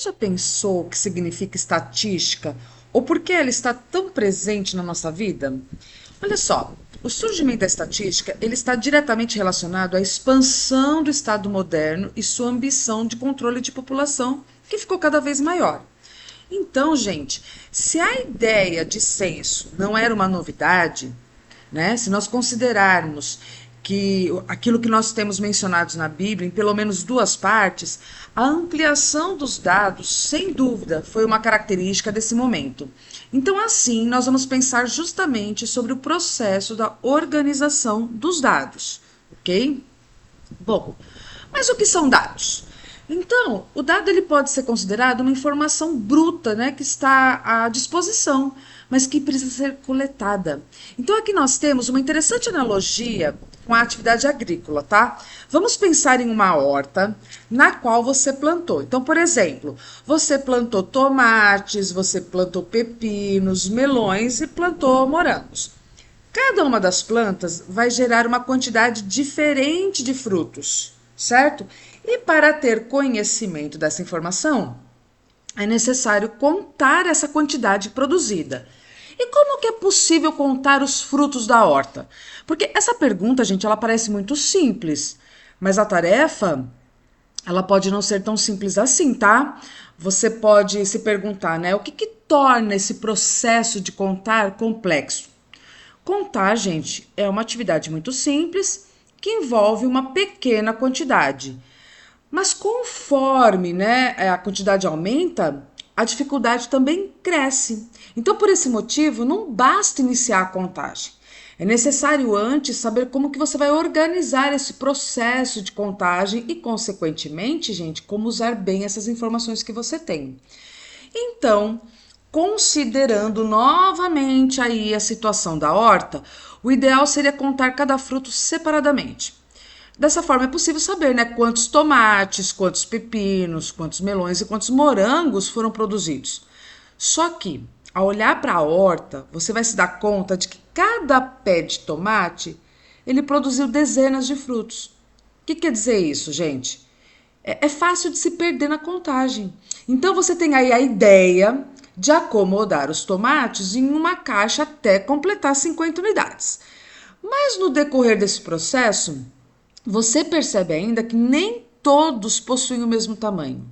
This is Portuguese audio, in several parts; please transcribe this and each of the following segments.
Já pensou o que significa estatística ou por que ela está tão presente na nossa vida? Olha só, o surgimento da estatística ele está diretamente relacionado à expansão do Estado moderno e sua ambição de controle de população, que ficou cada vez maior. Então, gente, se a ideia de censo não era uma novidade, né? Se nós considerarmos que aquilo que nós temos mencionados na Bíblia, em pelo menos duas partes, a ampliação dos dados, sem dúvida, foi uma característica desse momento. Então, assim, nós vamos pensar justamente sobre o processo da organização dos dados, ok? Bom, mas o que são dados? Então, o dado ele pode ser considerado uma informação bruta, né, que está à disposição, mas que precisa ser coletada. Então, aqui nós temos uma interessante analogia com a atividade agrícola, tá? Vamos pensar em uma horta na qual você plantou. Então, por exemplo, você plantou tomates, você plantou pepinos, melões e plantou morangos. Cada uma das plantas vai gerar uma quantidade diferente de frutos, certo? E para ter conhecimento dessa informação, é necessário contar essa quantidade produzida. E como que é possível contar os frutos da horta? Porque essa pergunta, gente, ela parece muito simples, mas a tarefa, ela pode não ser tão simples assim, tá? Você pode se perguntar, né, o que torna esse processo de contar complexo? Contar, gente, é uma atividade muito simples que envolve uma pequena quantidade. Mas conforme, né, a quantidade aumenta, a dificuldade também cresce. Então, por esse motivo, não basta iniciar a contagem. É necessário antes saber como que você vai organizar esse processo de contagem e, consequentemente, gente, como usar bem essas informações que você tem. Então, considerando novamente aí a situação da horta, o ideal seria contar cada fruto separadamente. Dessa forma é possível saber, né, quantos tomates, quantos pepinos, quantos melões e quantos morangos foram produzidos. Só que, ao olhar para a horta, você vai se dar conta de que cada pé de tomate, ele produziu dezenas de frutos. O que quer dizer isso, gente? É fácil de se perder na contagem. Então você tem aí a ideia de acomodar os tomates em uma caixa até completar 50 unidades. Mas no decorrer desse processo, você percebe ainda que nem todos possuem o mesmo tamanho,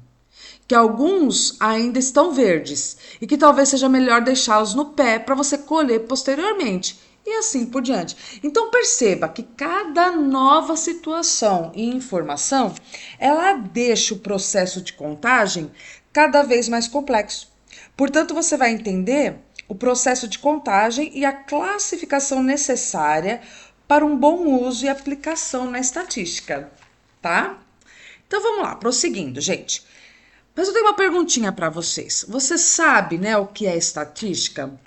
que alguns ainda estão verdes e que talvez seja melhor deixá-los no pé para você colher posteriormente e assim por diante. Então perceba que cada nova situação e informação, ela deixa o processo de contagem cada vez mais complexo. Portanto, você vai entender o processo de contagem e a classificação necessária para um bom uso e aplicação na estatística, tá? Então vamos lá, prosseguindo, gente. Mas eu tenho uma perguntinha para vocês. Você sabe, né, o que é estatística?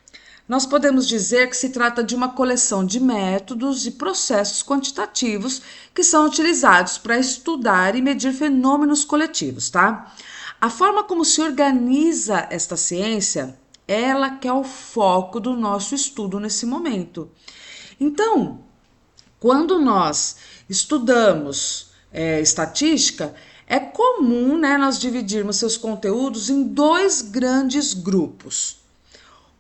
Nós podemos dizer que se trata de uma coleção de métodos e processos quantitativos que são utilizados para estudar e medir fenômenos coletivos, tá? A forma como se organiza esta ciência, ela que é o foco do nosso estudo nesse momento. Então, quando nós estudamos estatística, é comum, né, nós dividirmos seus conteúdos em dois grandes grupos.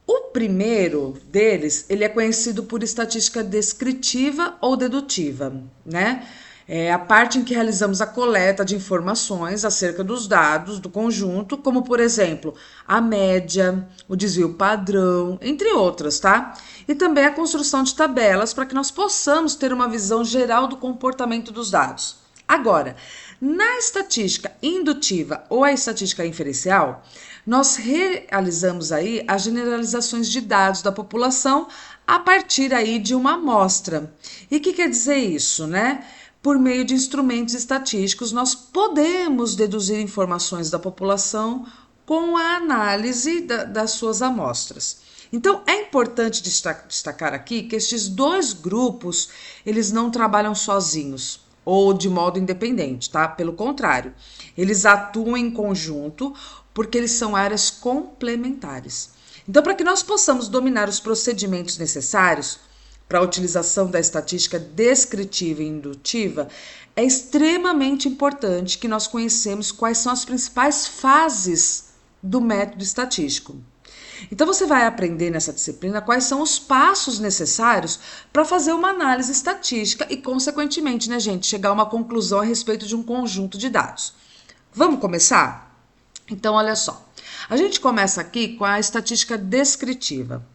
O primeiro deles, ele é conhecido por estatística descritiva ou dedutiva, né? É a parte em que realizamos a coleta de informações acerca dos dados do conjunto, como por exemplo, a média, o desvio padrão, entre outras, tá? E também a construção de tabelas para que nós possamos ter uma visão geral do comportamento dos dados. Agora, na estatística indutiva ou a estatística inferencial, nós realizamos aí as generalizações de dados da população a partir aí de uma amostra. E o que quer dizer isso, né? Por meio de instrumentos estatísticos, nós podemos deduzir informações da população com a análise das suas amostras. Então, é importante destacar aqui que estes dois grupos, eles não trabalham sozinhos ou de modo independente, tá? Pelo contrário, eles atuam em conjunto porque eles são áreas complementares. Então, para que nós possamos dominar os procedimentos necessários para a utilização da estatística descritiva e indutiva, é extremamente importante que nós conhecemos quais são as principais fases do método estatístico. Então você vai aprender nessa disciplina quais são os passos necessários para fazer uma análise estatística e, consequentemente, né, gente, chegar a uma conclusão a respeito de um conjunto de dados. Vamos começar? Então, olha só. A gente começa aqui com a estatística descritiva.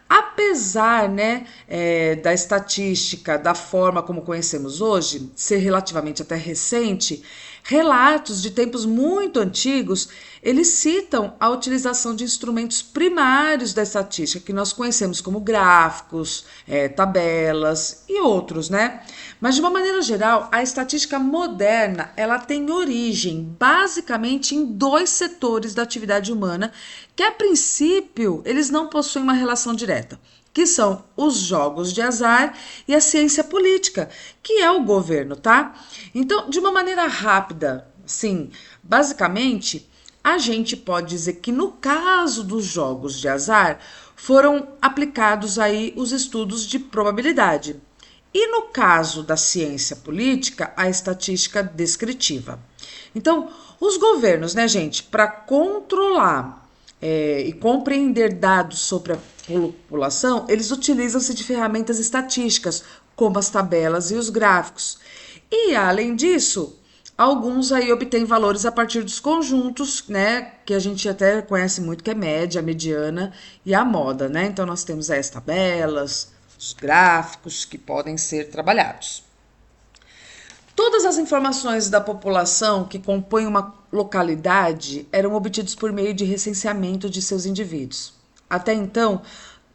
Apesar, né, da estatística, da forma como conhecemos hoje, ser relativamente até recente, relatos de tempos muito antigos, eles citam a utilização de instrumentos primários da estatística, que nós conhecemos como gráficos, tabelas e outros, né? Mas, de uma maneira geral, a estatística moderna, ela tem origem basicamente em dois setores da atividade humana, que a princípio eles não possuem uma relação direta, que são os jogos de azar e a ciência política, que é o governo, tá? Então, de uma maneira rápida, sim, basicamente, a gente pode dizer que no caso dos jogos de azar, foram aplicados aí os estudos de probabilidade. E no caso da ciência política, a estatística descritiva. Então, os governos, né, gente, para controlar e compreender dados sobre a população, eles utilizam-se de ferramentas estatísticas, como as tabelas e os gráficos. E, além disso, alguns aí obtêm valores a partir dos conjuntos, né, que a gente até conhece muito, que é média, a mediana e a moda, né? Então, nós temos aí as tabelas, os gráficos que podem ser trabalhados. Todas as informações da população que compõem uma localidade eram obtidas por meio de recenseamento de seus indivíduos. Até então,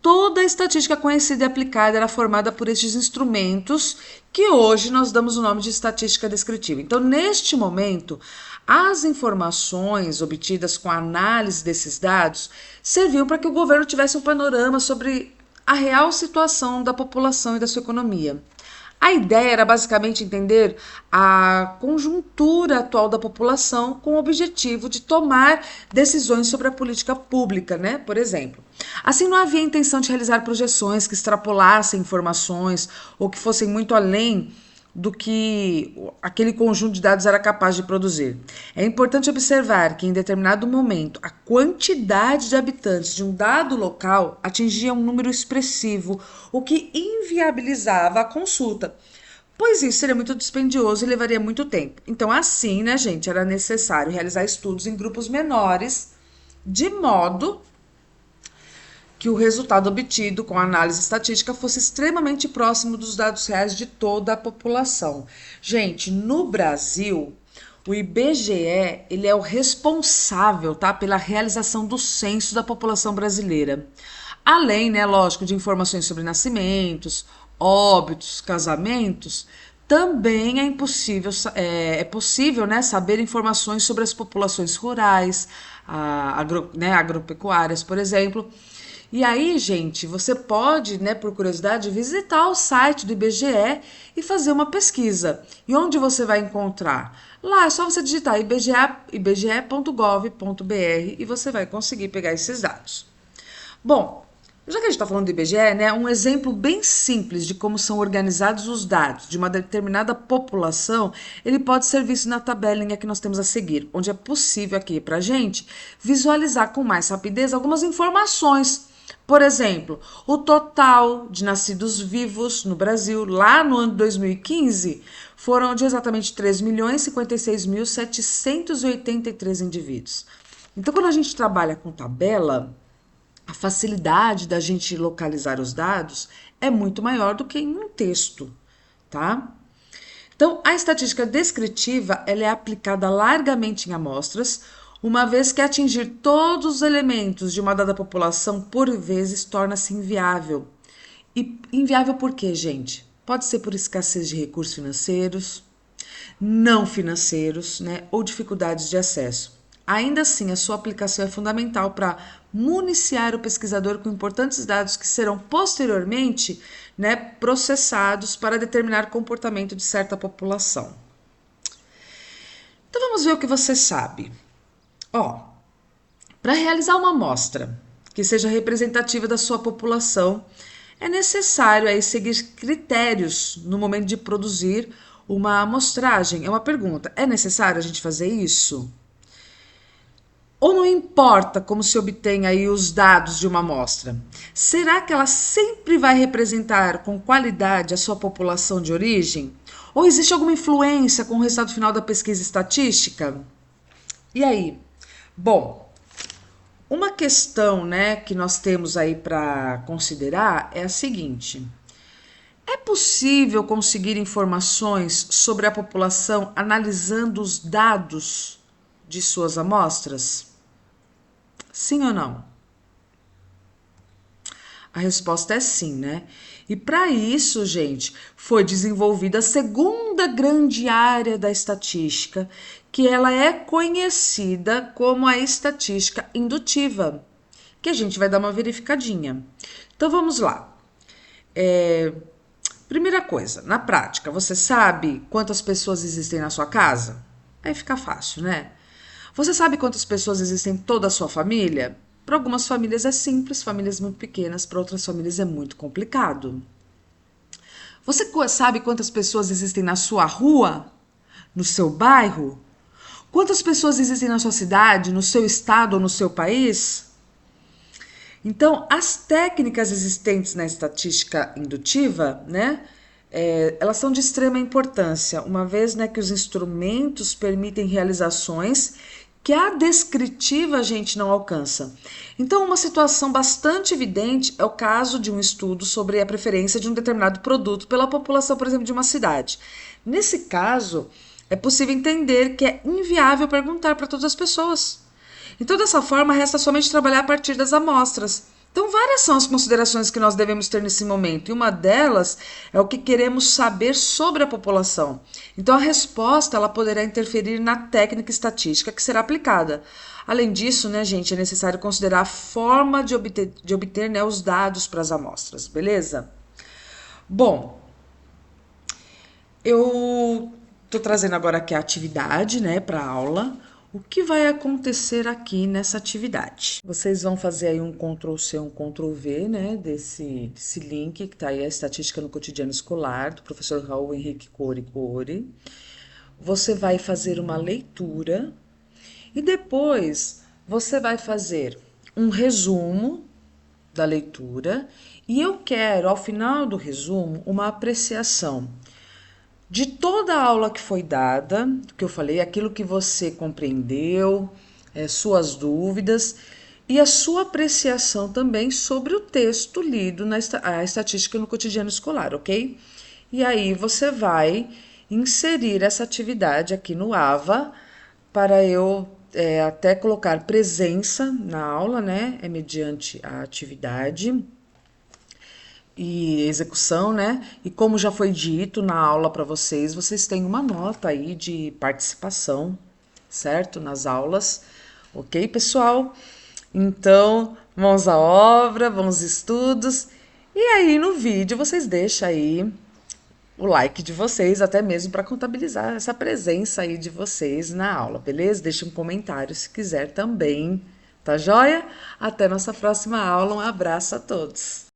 toda a estatística conhecida e aplicada era formada por estes instrumentos que hoje nós damos o nome de estatística descritiva. Então, neste momento, as informações obtidas com a análise desses dados serviam para que o governo tivesse um panorama sobre a real situação da população e da sua economia. A ideia era basicamente entender a conjuntura atual da população com o objetivo de tomar decisões sobre a política pública, né? Por exemplo. Assim, não havia intenção de realizar projeções que extrapolassem informações ou que fossem muito além do que aquele conjunto de dados era capaz de produzir. É importante observar que, em determinado momento, a quantidade de habitantes de um dado local atingia um número expressivo, o que inviabilizava a consulta, pois isso seria muito dispendioso e levaria muito tempo. Então, assim, né, gente, era necessário realizar estudos em grupos menores, de modo que o resultado obtido com a análise estatística fosse extremamente próximo dos dados reais de toda a população. Gente, no Brasil, o IBGE, ele é o responsável, tá, pela realização do censo da população brasileira. Além, né, lógico, de informações sobre nascimentos, óbitos, casamentos, também é possível, né, saber informações sobre as populações rurais, agropecuárias, por exemplo. E aí, gente, você pode, né, por curiosidade, visitar o site do IBGE e fazer uma pesquisa. E onde você vai encontrar? Lá é só você digitar ibge.gov.br e você vai conseguir pegar esses dados. Bom, já que a gente está falando do IBGE, né, um exemplo bem simples de como são organizados os dados de uma determinada população, ele pode ser visto na tabelinha que nós temos a seguir, onde é possível aqui para a gente visualizar com mais rapidez algumas informações. Por exemplo, o total de nascidos vivos no Brasil, lá no ano de 2015, foram de exatamente 3.056.783 indivíduos. Então, quando a gente trabalha com tabela, a facilidade da gente localizar os dados é muito maior do que em um texto, tá? Então, a estatística descritiva, ela é aplicada largamente em amostras, uma vez que atingir todos os elementos de uma dada população, por vezes, torna-se inviável. E inviável por quê, gente? Pode ser por escassez de recursos financeiros, não financeiros, né, ou dificuldades de acesso. Ainda assim, a sua aplicação é fundamental para municiar o pesquisador com importantes dados que serão posteriormente, né, processados para determinar o comportamento de certa população. Então vamos ver o que você sabe. Para realizar uma amostra que seja representativa da sua população, é necessário aí seguir critérios no momento de produzir uma amostragem. É uma pergunta, é necessário a gente fazer isso? Ou não importa como se obtém aí os dados de uma amostra? Será que ela sempre vai representar com qualidade a sua população de origem? Ou existe alguma influência com o resultado final da pesquisa estatística? E aí? Bom, uma questão, né, que nós temos aí para considerar é a seguinte: é possível conseguir informações sobre a população analisando os dados de suas amostras? Sim ou não? A resposta é sim, né? E para isso, gente, foi desenvolvida a segunda grande área da estatística, que ela é conhecida como a estatística indutiva, que a gente vai dar uma verificadinha. Então vamos lá. Primeira coisa, na prática, você sabe quantas pessoas existem na sua casa? Aí fica fácil, né? Você sabe quantas pessoas existem em toda a sua família? Para algumas famílias é simples, famílias muito pequenas, para outras famílias é muito complicado. Você sabe quantas pessoas existem na sua rua? No seu bairro? Quantas pessoas existem na sua cidade, no seu estado ou no seu país? Então, as técnicas existentes na estatística indutiva, né, elas são de extrema importância, uma vez, né, que os instrumentos permitem realizações que a descritiva a gente não alcança. Então, uma situação bastante evidente é o caso de um estudo sobre a preferência de um determinado produto pela população, por exemplo, de uma cidade. Nesse caso, é possível entender que é inviável perguntar para todas as pessoas. Então, dessa forma, resta somente trabalhar a partir das amostras. Então, várias são as considerações que nós devemos ter nesse momento, e uma delas é o que queremos saber sobre a população. Então, a resposta ela poderá interferir na técnica estatística que será aplicada. Além disso, né, gente, é necessário considerar a forma de obter né, os dados para as amostras, beleza? Bom, eu estou trazendo agora aqui a atividade, né, para a aula. O que vai acontecer aqui nessa atividade? Vocês vão fazer aí um Ctrl+C, um Ctrl+V, né, desse link que está aí, a Estatística no Cotidiano Escolar, do professor Raul Henrique Cury. Você vai fazer uma leitura e depois você vai fazer um resumo da leitura e eu quero, ao final do resumo, uma apreciação de toda a aula que foi dada, que eu falei, aquilo que você compreendeu, suas dúvidas e a sua apreciação também sobre o texto lido na a estatística no cotidiano escolar, ok? E aí você vai inserir essa atividade aqui no AVA para eu até colocar presença na aula, né? É mediante a atividade e execução, né? E como já foi dito na aula para vocês, vocês têm uma nota aí de participação, certo? Nas aulas, ok, pessoal? Então, mãos à obra, bons estudos. E aí no vídeo vocês deixam aí o like de vocês, até mesmo para contabilizar essa presença aí de vocês na aula, beleza? Deixa um comentário se quiser também, tá joia? Até nossa próxima aula, um abraço a todos!